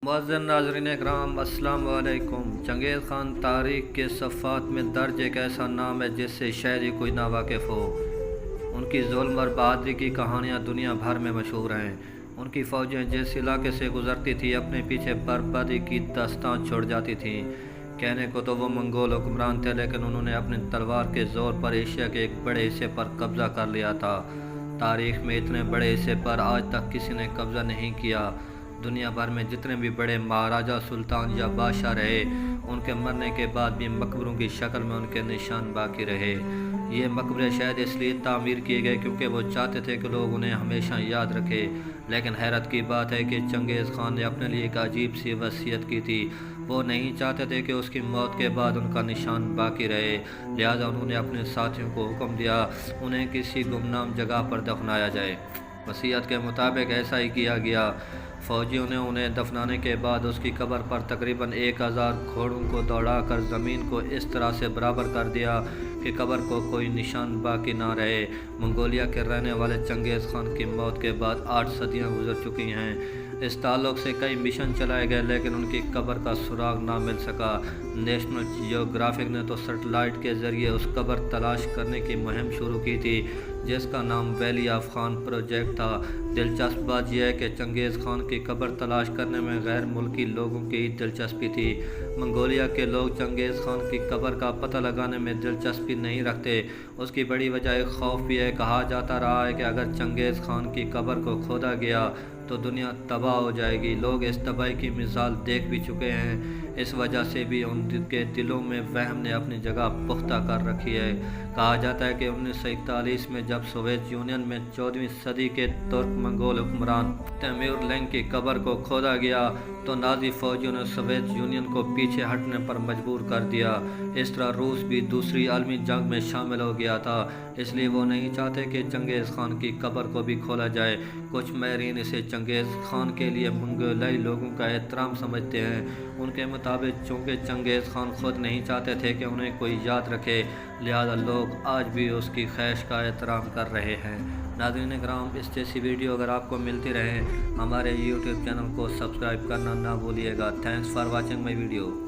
मुअज़्ज़िज़ नाज़रीन इकराम, अस्सलाम वालेकुम। चंगेज़ खान तारीख़ के सफ़ात में दर्ज एक ऐसा नाम है जिससे शायद ही कोई ना वाकिफ़ हो। उनकी ज़ुल्म और बहादुरी की कहानियाँ दुनिया भर में मशहूर हैं। उनकी फ़ौजें जिस इलाके से गुज़रती थी अपने पीछे बर्बादी की दास्तान छोड़ जाती थीं। कहने को तो वो मंगोल हुक्मरान थे, लेकिन उन्होंने अपनी तलवार के ज़ोर पर एशिया के एक बड़े हिस्से पर कब्ज़ा कर लिया था। तारीख़ में इतने बड़े हिस्से पर आज तक किसी ने कब्ज़ा नहीं किया। दुनिया भर में जितने भी बड़े महाराजा, सुल्तान या बादशाह रहे, उनके मरने के बाद भी मकबरों की शक्ल में उनके निशान बाकी रहे। ये मकबरे शायद इसलिए तामीर किए गए क्योंकि वो चाहते थे कि लोग उन्हें हमेशा याद रखें। लेकिन हैरत की बात है कि चंगेज़ खान ने अपने लिए एक अजीब सी वसीयत की थी। वो नहीं चाहते थे कि उसकी मौत के बाद उनका निशान बाकी रहे, लिहाजा उन्होंने अपने साथियों को हुक्म दिया उन्हें किसी गुमनाम जगह पर दफनाया जाए। वसीयत के मुताबिक ऐसा ही किया गया। फौजियों ने उन्हें दफनाने के बाद उसकी कब्र पर तकरीबन 1000 घोड़ों को दौड़ाकर ज़मीन को इस तरह से बराबर कर दिया कि कब्र को कोई निशान बाकी ना रहे। मंगोलिया के रहने वाले चंगेज़ खान की मौत के बाद 8 सदियां गुजर चुकी हैं। इस ताल्लुक़ से कई मिशन चलाए गए, लेकिन उनकी कब्र का सुराग ना मिल सका। नेशनल जियोग्राफिक ने तो सैटेलाइट के ज़रिए उस कब्र तलाश करने की मुहिम शुरू की थी, जिसका नाम वैली ऑफ खान प्रोजेक्ट था। दिलचस्प बात यह है कि चंगेज़ खान की कब्र तलाश करने में गैर मुल्की लोगों की दिलचस्पी थी। मंगोलिया के लोग चंगेज़ खान की कब्र का पता लगाने में दिलचस्पी नहीं रखते। उसकी बड़ी वजह एक खौफ भी है। कहा जाता रहा है कि अगर चंगेज़ खान की कब्र को खोदा गया तो दुनिया तबाह हो जाएगी। लोग इस तबाही की मिसाल देख भी चुके हैं। इस वजह से भी उनके दिलों में वहम ने अपनी जगह पुख्ता कर रखी है। कहा जाता है कि 1941 में जब सोवियत यूनियन में 14वीं सदी के तुर्क मंगोल हुक्मरान तैमूरलैंग की कब्र को खोदा गया तो नाज़ी फौजियों ने सोवियत यूनियन को पीछे हटने पर मजबूर कर दिया। इस तरह रूस भी दूसरी आलमी जंग में शामिल हो गया था, इसलिए वो नहीं चाहते कि चंगेज़ खान की कब्र को भी खोला जाए। कुछ माहिरीन इसे चंगेज़ खान के लिए मंगोलियाई लोगों का एहतराम समझते हैं। उनके मुताबिक चूँकि चंगेज़ खान खुद नहीं चाहते थे कि उन्हें कोई याद रखे, लिहाजा लोग आज भी उसकी ख्वाहिश का एहतराम कर रहे हैं। नाज़रीन इकराम, इस जैसी वीडियो अगर आपको मिलती रहे, हमारे YouTube चैनल को सब्सक्राइब करना ना भूलिएगा। Thanks for watching my video.